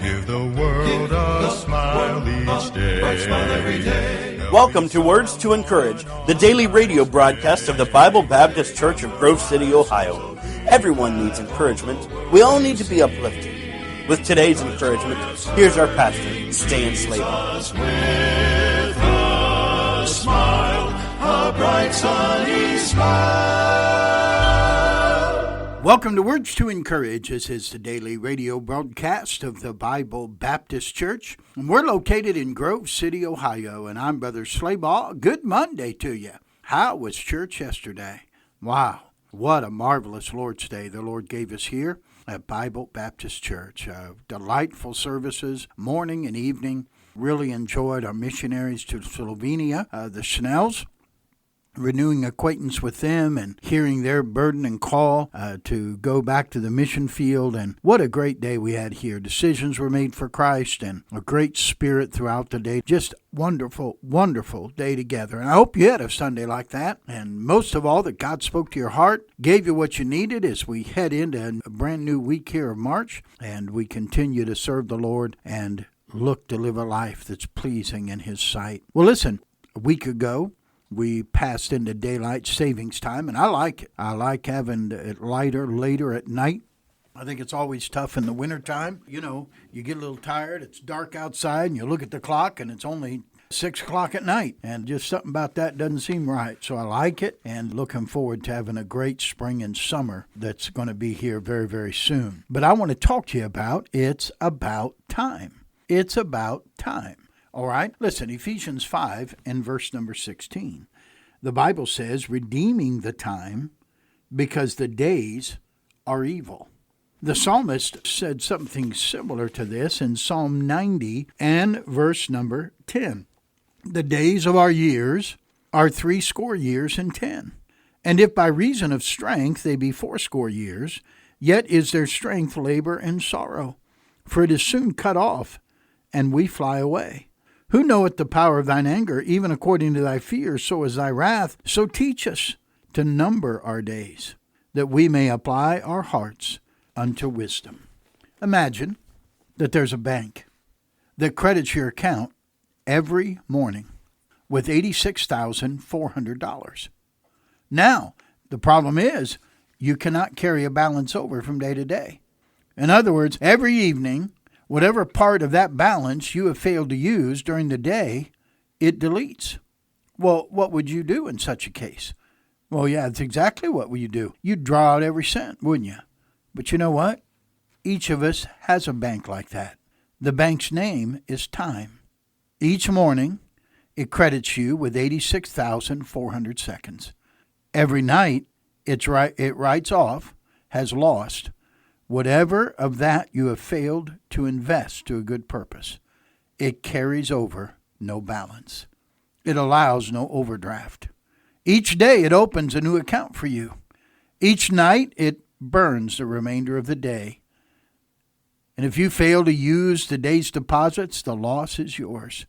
Give the world a smile each day. Welcome to Words to Encourage, the daily radio broadcast of the Bible Baptist Church of Grove City, Ohio. Everyone needs encouragement. We all need to be uplifted. With today's encouragement, here's our pastor, Stan Slater. With a smile, a bright sunny smile. Welcome to Words to Encourage. This is the daily radio broadcast of the Bible Baptist Church. And we're located in Grove City, Ohio, and I'm Brother Slabaugh. Good Monday to you. How was church yesterday? Wow, what a marvelous Lord's Day the Lord gave us here at Bible Baptist Church. Delightful services, morning and evening. Really enjoyed our missionaries to Slovenia, the Snells. Renewing acquaintance with them and hearing their burden and call to go back to the mission field. And what a great day we had here. Decisions were made for Christ and a great spirit throughout the day. Just wonderful, wonderful day together. And I hope you had a Sunday like that. And most of all, that God spoke to your heart, gave you what you needed as we head into a brand new week here of March. And we continue to serve the Lord and look to live a life that's pleasing in His sight. Well, listen, a week ago, we passed into daylight savings time, and I like it. I like having it lighter later at night. I think it's always tough in the wintertime. You know, you get a little tired, it's dark outside, and you look at the clock, and it's only 6 o'clock at night. And just something about that doesn't seem right. So I like it, and looking forward to having a great spring and summer that's going to be here very, very soon. But I want to talk to you about it's about time. It's about time. All right, listen, Ephesians 5 and verse number 16. The Bible says, redeeming the time because the days are evil. The psalmist said something similar to this in Psalm 90 and verse number 10. The days of our years are 60 years and 10. And if by reason of strength they be 80 years, yet is their strength labor and sorrow. For it is soon cut off, and we fly away. Who knoweth the power of thine anger, even according to thy fear, so is thy wrath? So teach us to number our days, that we may apply our hearts unto wisdom. Imagine that there's a bank that credits your account every morning with $86,400. Now, the problem is you cannot carry a balance over from day to day. In other words, every evening, whatever part of that balance you have failed to use during the day, it deletes. Well, what would you do in such a case? Well, yeah, that's exactly what you do. You'd draw out every cent, wouldn't you? But you know what? Each of us has a bank like that. The bank's name is time. Each morning, it credits you with 86,400 seconds. Every night, it writes off, has lost, whatever of that you have failed to invest to a good purpose. It carries over no balance. It allows no overdraft. Each day it opens a new account for you. Each night it burns the remainder of the day. And if you fail to use the day's deposits, the loss is yours.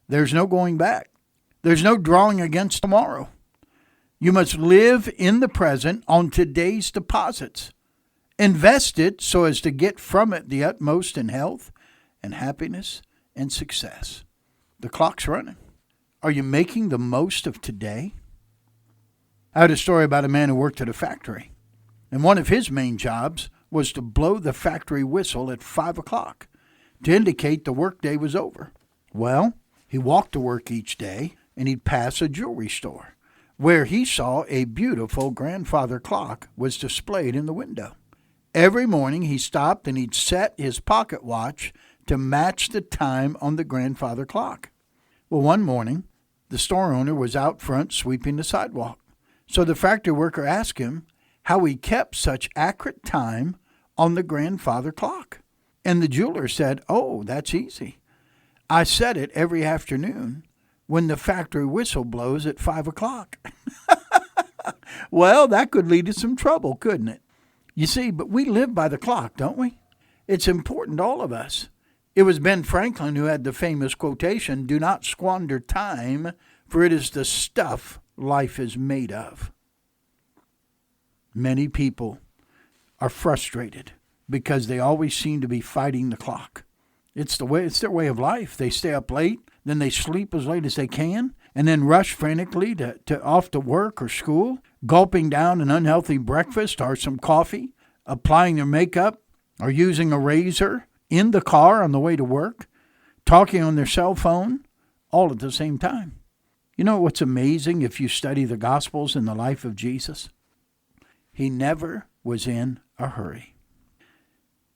There's no going back. There's no drawing against tomorrow. You must live in the present on today's deposits. Invest it so as to get from it the utmost in health and happiness and success. The clock's running. Are you making the most of today? I heard a story about a man who worked at a factory, and one of his main jobs was to blow the factory whistle at 5 o'clock to indicate the workday was over. Well, he walked to work each day, and he'd pass a jewelry store where he saw a beautiful grandfather clock was displayed in the window. Every morning he stopped and he'd set his pocket watch to match the time on the grandfather clock. Well, one morning, the store owner was out front sweeping the sidewalk. So the factory worker asked him how he kept such accurate time on the grandfather clock. And the jeweler said, "Oh, that's easy. I set it every afternoon when the factory whistle blows at 5 o'clock. Well, that could lead to some trouble, couldn't it? You see, but we live by the clock, don't we? It's important to all of us. It was Ben Franklin who had the famous quotation, "Do not squander time, for it is the stuff life is made of." Many people are frustrated because they always seem to be fighting the clock. It's their way of life. They stay up late, then they sleep as late as they can, and then rush frantically to off to work or school, gulping down an unhealthy breakfast or some coffee, applying their makeup or using a razor in the car on the way to work, talking on their cell phone, all at the same time. You know what's amazing if you study the Gospels and the life of Jesus? He never was in a hurry.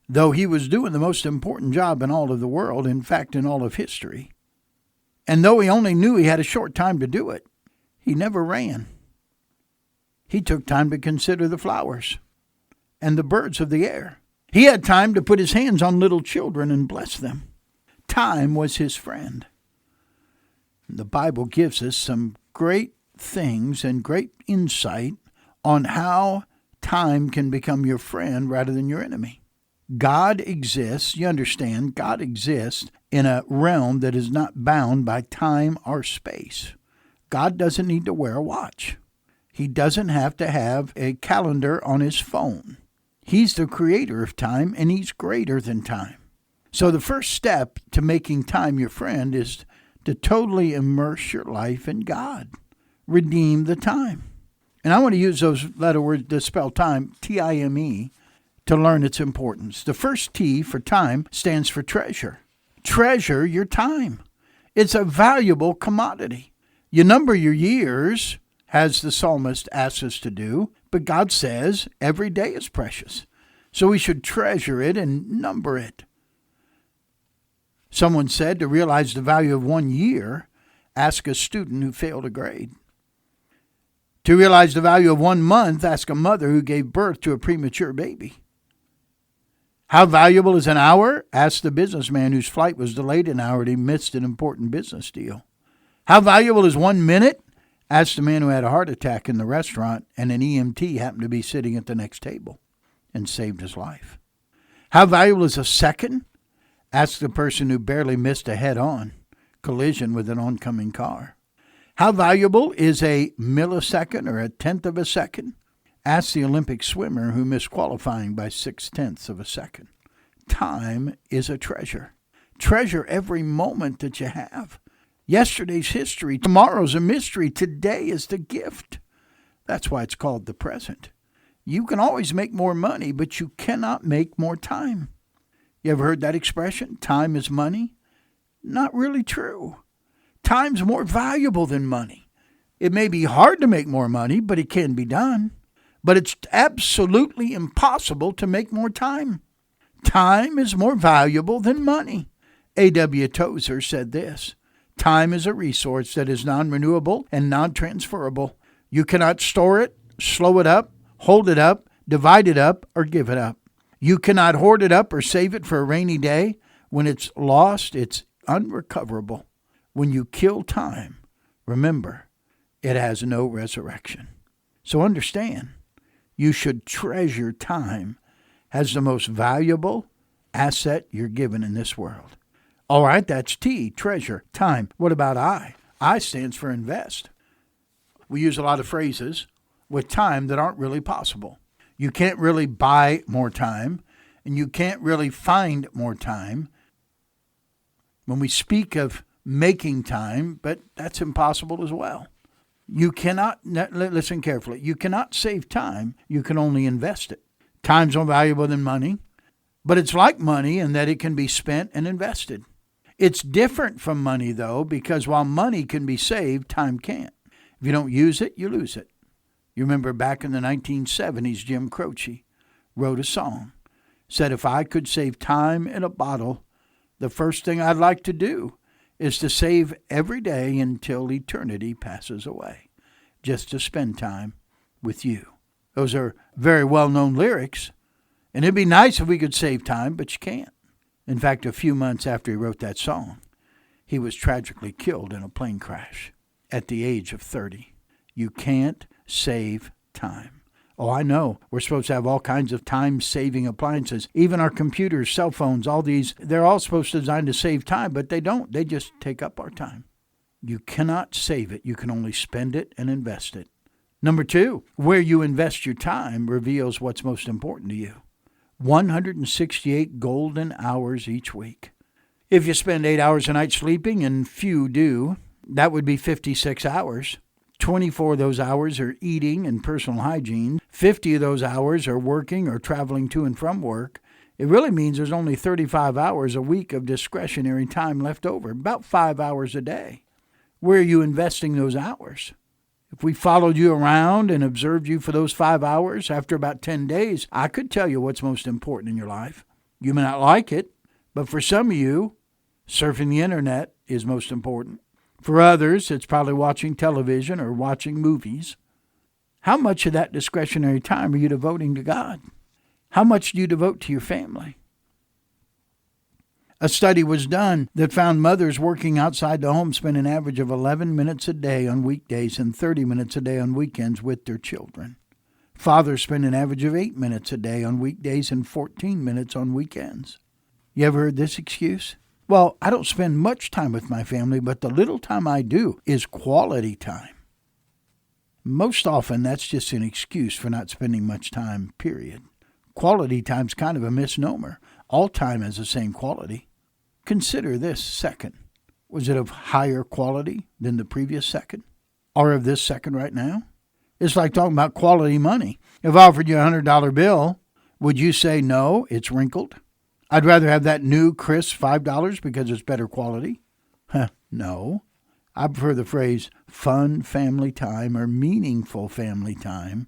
Though he was doing the most important job in all of the world, in fact, in all of history, and though he only knew he had a short time to do it, he never ran. He took time to consider the flowers and the birds of the air. He had time to put his hands on little children and bless them. Time was his friend. The Bible gives us some great things and great insight on how time can become your friend rather than your enemy. God exists, you understand, God exists in a realm that is not bound by time or space. God doesn't need to wear a watch. He doesn't have to have a calendar on his phone. He's the creator of time, and he's greater than time. So the first step to making time your friend is to totally immerse your life in God. Redeem the time. And I want to use those letter words to spell time, T-I-M-E, to learn its importance. The first T for time stands for treasure. Treasure your time. It's a valuable commodity. You number your years, as the psalmist asks us to do, but God says every day is precious. So we should treasure it and number it. Someone said to realize the value of 1 year, ask a student who failed a grade. To realize the value of 1 month, ask a mother who gave birth to a premature baby. How valuable is an hour? Ask the businessman whose flight was delayed an hour and he missed an important business deal. How valuable is 1 minute? Ask the man who had a heart attack in the restaurant and an EMT happened to be sitting at the next table and saved his life. How valuable is a second? Ask the person who barely missed a head-on collision with an oncoming car. How valuable is a millisecond or a tenth of a second? Ask the Olympic swimmer who missed qualifying by 0.6 of a second. Time is a treasure. Treasure every moment that you have. Yesterday's history, tomorrow's a mystery, today is the gift. That's why it's called the present. You can always make more money, but you cannot make more time. You ever heard that expression, time is money? Not really true. Time's more valuable than money. It may be hard to make more money, but it can be done. But it's absolutely impossible to make more time. Time is more valuable than money. A.W. Tozer said this, time is a resource that is non-renewable and non-transferable. You cannot store it, slow it up, hold it up, divide it up, or give it up. You cannot hoard it up or save it for a rainy day. When it's lost, it's unrecoverable. When you kill time, remember, it has no resurrection. So understand, you should treasure time as the most valuable asset you're given in this world. All right, that's T, treasure, time. What about I? I stands for invest. We use a lot of phrases with time that aren't really possible. You can't really buy more time, and you can't really find more time. When we speak of making time, but that's impossible as well. You cannot, listen carefully, you cannot save time, you can only invest it. Time's more valuable than money, but it's like money in that it can be spent and invested. It's different from money, though, because while money can be saved, time can't. If you don't use it, you lose it. You remember back in the 1970s, Jim Croce wrote a song, said, if I could save time in a bottle, the first thing I'd like to do is to save every day until eternity passes away, just to spend time with you. Those are very well-known lyrics, and it'd be nice if we could save time, but you can't. In fact, a few months after he wrote that song, he was tragically killed in a plane crash at the age of 30. You can't save time. Oh, I know. We're supposed to have all kinds of time-saving appliances. Even our computers, cell phones, all these, they're all supposed to be designed to save time, but they don't. They just take up our time. You cannot save it. You can only spend it and invest it. Number 2, where you invest your time reveals what's most important to you. 168 golden hours each week. If you spend 8 hours a night sleeping, and few do, that would be 56 hours. 24 of those hours are eating and personal hygiene. 50 of those hours are working or traveling to and from work. It really means there's only 35 hours a week of discretionary time left over, about 5 hours a day. Where are you investing those hours? If we followed you around and observed you for those 5 hours, after about 10 days, I could tell you what's most important in your life. You may not like it, but for some of you, surfing the internet is most important. For others, it's probably watching television or watching movies. How much of that discretionary time are you devoting to God? How much do you devote to your family? A study was done that found mothers working outside the home spend an average of 11 minutes a day on weekdays and 30 minutes a day on weekends with their children. Fathers spend an average of 8 minutes a day on weekdays and 14 minutes on weekends. You ever heard this excuse? Well, I don't spend much time with my family, but the little time I do is quality time. Most often, that's just an excuse for not spending much time, period. Quality time's kind of a misnomer. All time has the same quality. Consider this second. Was it of higher quality than the previous second? Or of this second right now? It's like talking about quality money. If I offered you a $100 bill, would you say, no, it's wrinkled? I'd rather have that new, crisp $5 because it's better quality? No. I prefer the phrase fun family time or meaningful family time.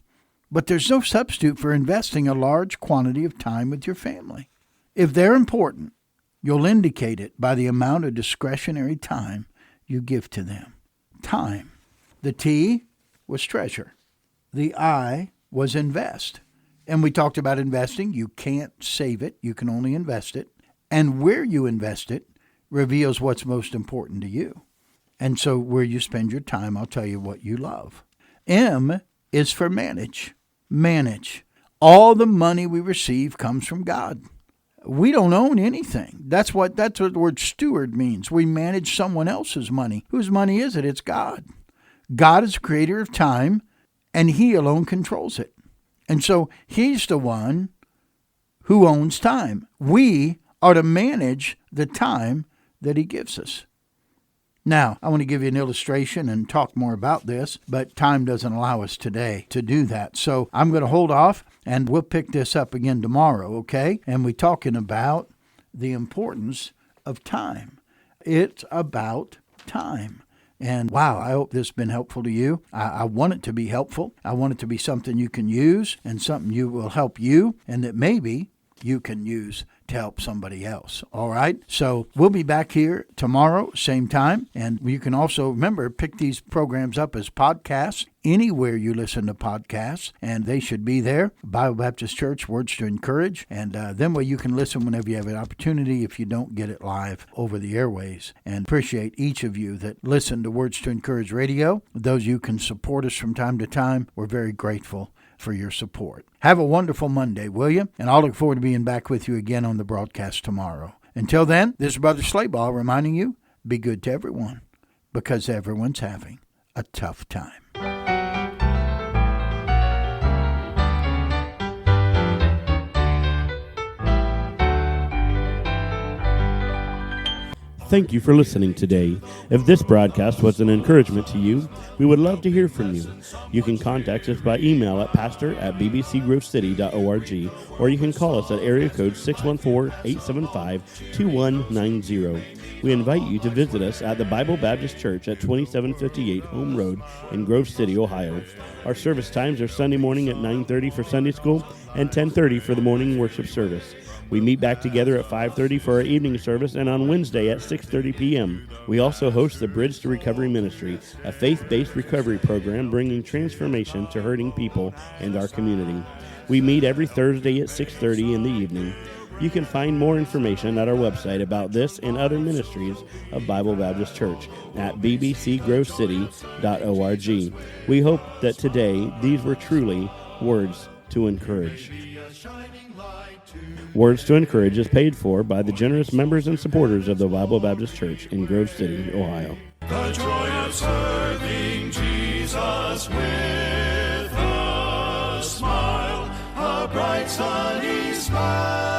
But there's no substitute for investing a large quantity of time with your family. If they're important, you'll indicate it by the amount of discretionary time you give to them. Time. The T was treasure. The I was invest. And we talked about investing. You can't save it. You can only invest it. And where you invest it reveals what's most important to you. And so where you spend your time, I'll tell you what you love. M is for manage. Manage. All the money we receive comes from God. We don't own anything. That's what the word steward means. We manage someone else's money. Whose money is it? It's God. God is the creator of time, and He alone controls it. And so He's the one who owns time. We are to manage the time that He gives us. Now, I want to give you an illustration and talk more about this, but time doesn't allow us today to do that. So I'm going to hold off, and we'll pick this up again tomorrow, okay? And we're talking about the importance of time. It's about time. And wow, I hope this has been helpful to you. I want it to be helpful. I want it to be something you can use and something you will help you, and that maybe you can use to help somebody else. All right? So we'll be back here tomorrow, same time. And you can also, remember, pick these programs up as podcasts anywhere you listen to podcasts, and they should be there. Bible Baptist Church, Words to Encourage. And then you can listen whenever you have an opportunity if you don't get it live over the airways. And appreciate each of you that listen to Words to Encourage Radio. Those of you can support us from time to time, we're very grateful for your support. Have a wonderful Monday, will you? And I'll look forward to being back with you again on the broadcast tomorrow. Until then, this is Brother Slayball reminding you, be good to everyone, because everyone's having a tough time. Thank you for listening today. If this broadcast was an encouragement to you, we would love to hear from you. You can contact us by email at pastor@bbcgrovecity.org, or you can call us at area code 614-875-2190. We invite you to visit us at the Bible Baptist Church at 2758 Home Road in Grove City, Ohio. Our service times are Sunday morning at 9:30 for Sunday school and 10:30 for the morning worship service. We meet back together at 5:30 for our evening service and on Wednesday at 6:30 p.m. We also host the Bridge to Recovery Ministry, a faith-based recovery program bringing transformation to hurting people and our community. We meet every Thursday at 6:30 in the evening. You can find more information at our website about this and other ministries of Bible Baptist Church at bbcgrovecity.org. We hope that today these were truly words to encourage. Words to Encourage is paid for by the generous members and supporters of the Bible Baptist Church in Grove City, Ohio. The joy of serving Jesus with a smile, a bright sunny smile.